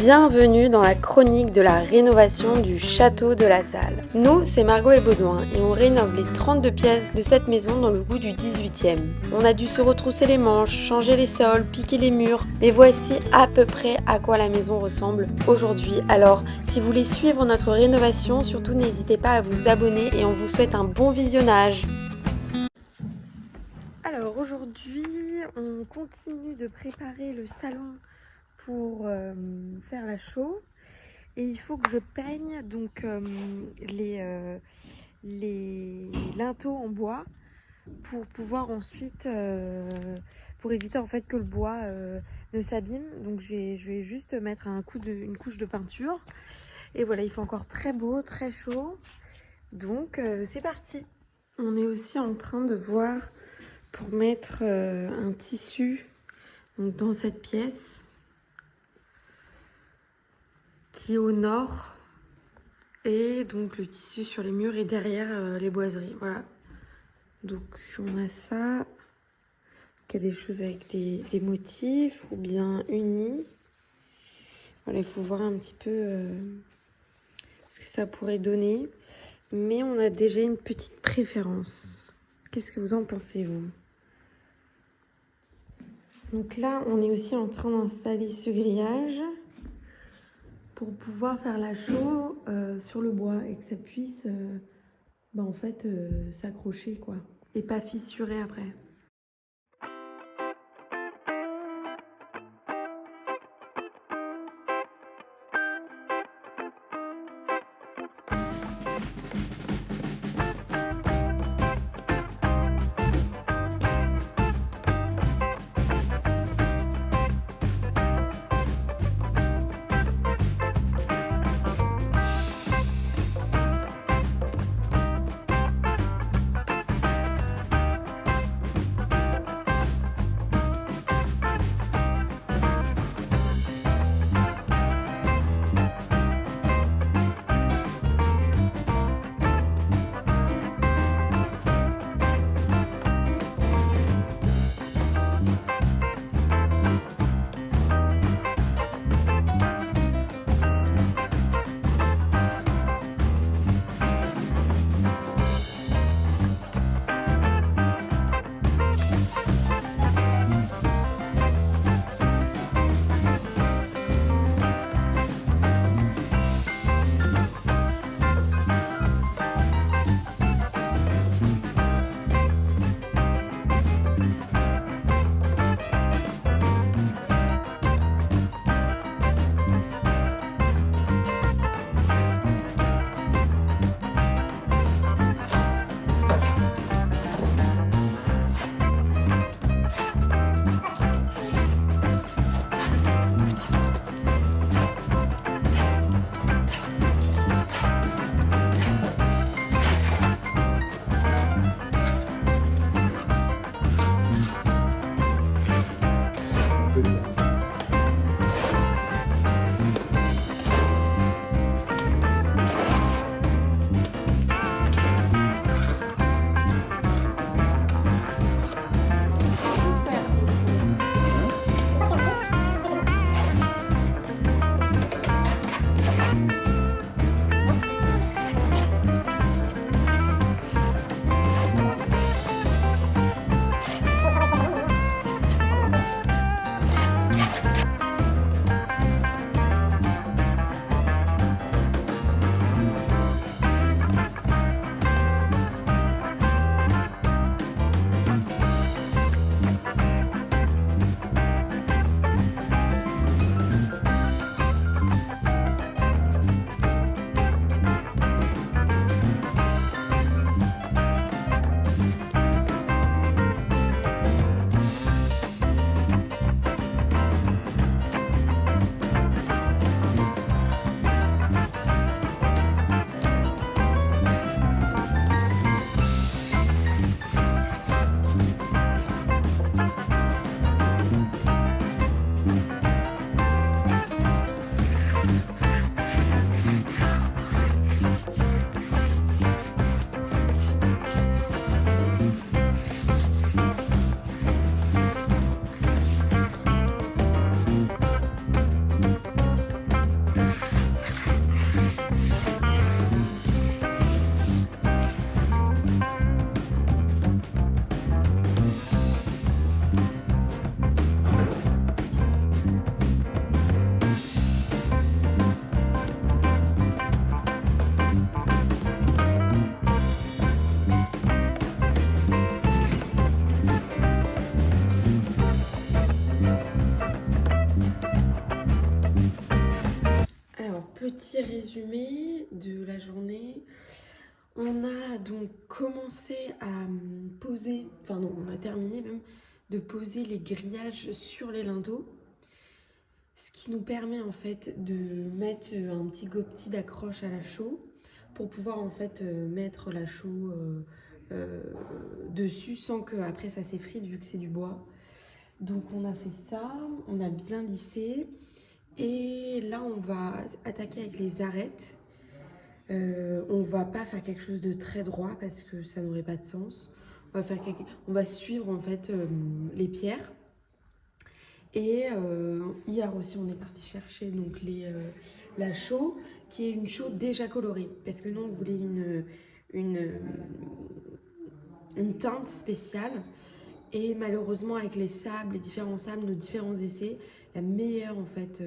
Bienvenue dans la chronique de la rénovation du château de la Salle. Nous, c'est Margot et Baudouin et on rénove les 32 pièces de cette maison dans le goût du 18e. On a dû se retrousser les manches, changer les sols, piquer les murs, mais voici à peu près à quoi la maison ressemble aujourd'hui. Alors, si vous voulez suivre notre rénovation, surtout n'hésitez pas à vous abonner et on vous souhaite un bon visionnage. Alors aujourd'hui, on continue de préparer le salon pour faire la chaux et il faut que je peigne donc les linteaux en bois pour pouvoir ensuite pour éviter en fait que le bois ne s'abîme. Donc je vais juste mettre une couche de peinture et voilà, il fait encore très beau, très chaud, donc c'est parti. On est aussi en train de voir pour mettre un tissu donc dans cette pièce qui est au nord, et donc le tissu sur les murs et derrière les boiseries. Voilà, donc on a ça. Il y a des choses avec des motifs ou bien unis. Voilà, il faut voir un petit peu ce que ça pourrait donner, mais on a déjà une petite préférence. Qu'est-ce que vous en pensez, vous? Donc là, on est aussi en train d'installer ce grillage pour pouvoir faire la chaux sur le bois et que ça puisse en fait s'accrocher quoi et pas fissurer après. petit résumé de la journée. On a donc commencé à poser, enfin non, on a terminé même de poser les grillages sur les linteaux. Ce qui nous permet en fait de mettre un petit gobelet d'accroche à la chaux pour pouvoir en fait mettre la chaux dessus sans que après ça s'effrite vu que c'est du bois. Donc on a fait ça, on a bien lissé et là on va attaquer avec les arêtes. On va pas faire quelque chose de très droit parce que ça n'aurait pas de sens. On va suivre en fait les pierres. Et hier aussi on est parti chercher donc la chaux qui est une chaux déjà colorée parce que nous on voulait une teinte spéciale et malheureusement avec les sables, les différents sables, nos différents essais, la meilleure en fait,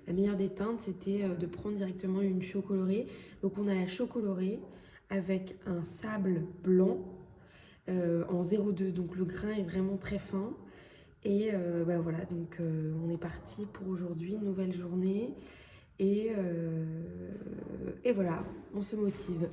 la meilleure des teintes c'était de prendre directement une chaux colorée. Donc on a la chaux colorée avec un sable blanc en 0,2 donc le grain est vraiment très fin. Et voilà, donc on est parti pour aujourd'hui, nouvelle journée. Et voilà, on se motive.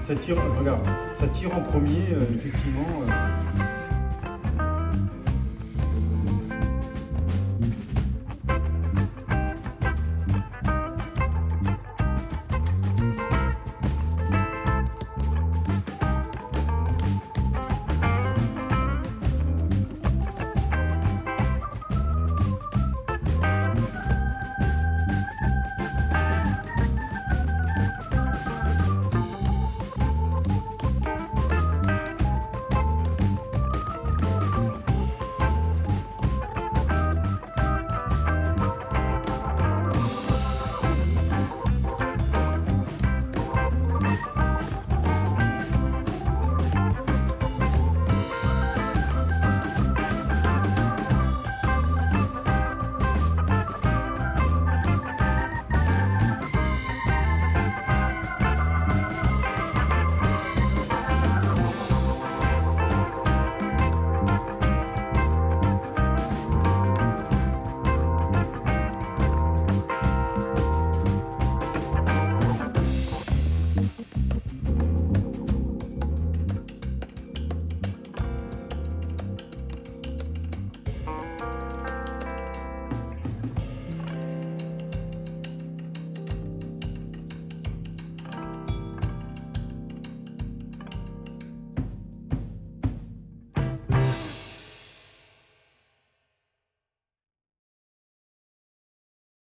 Ça tire, regarde, ça tire en premier, effectivement.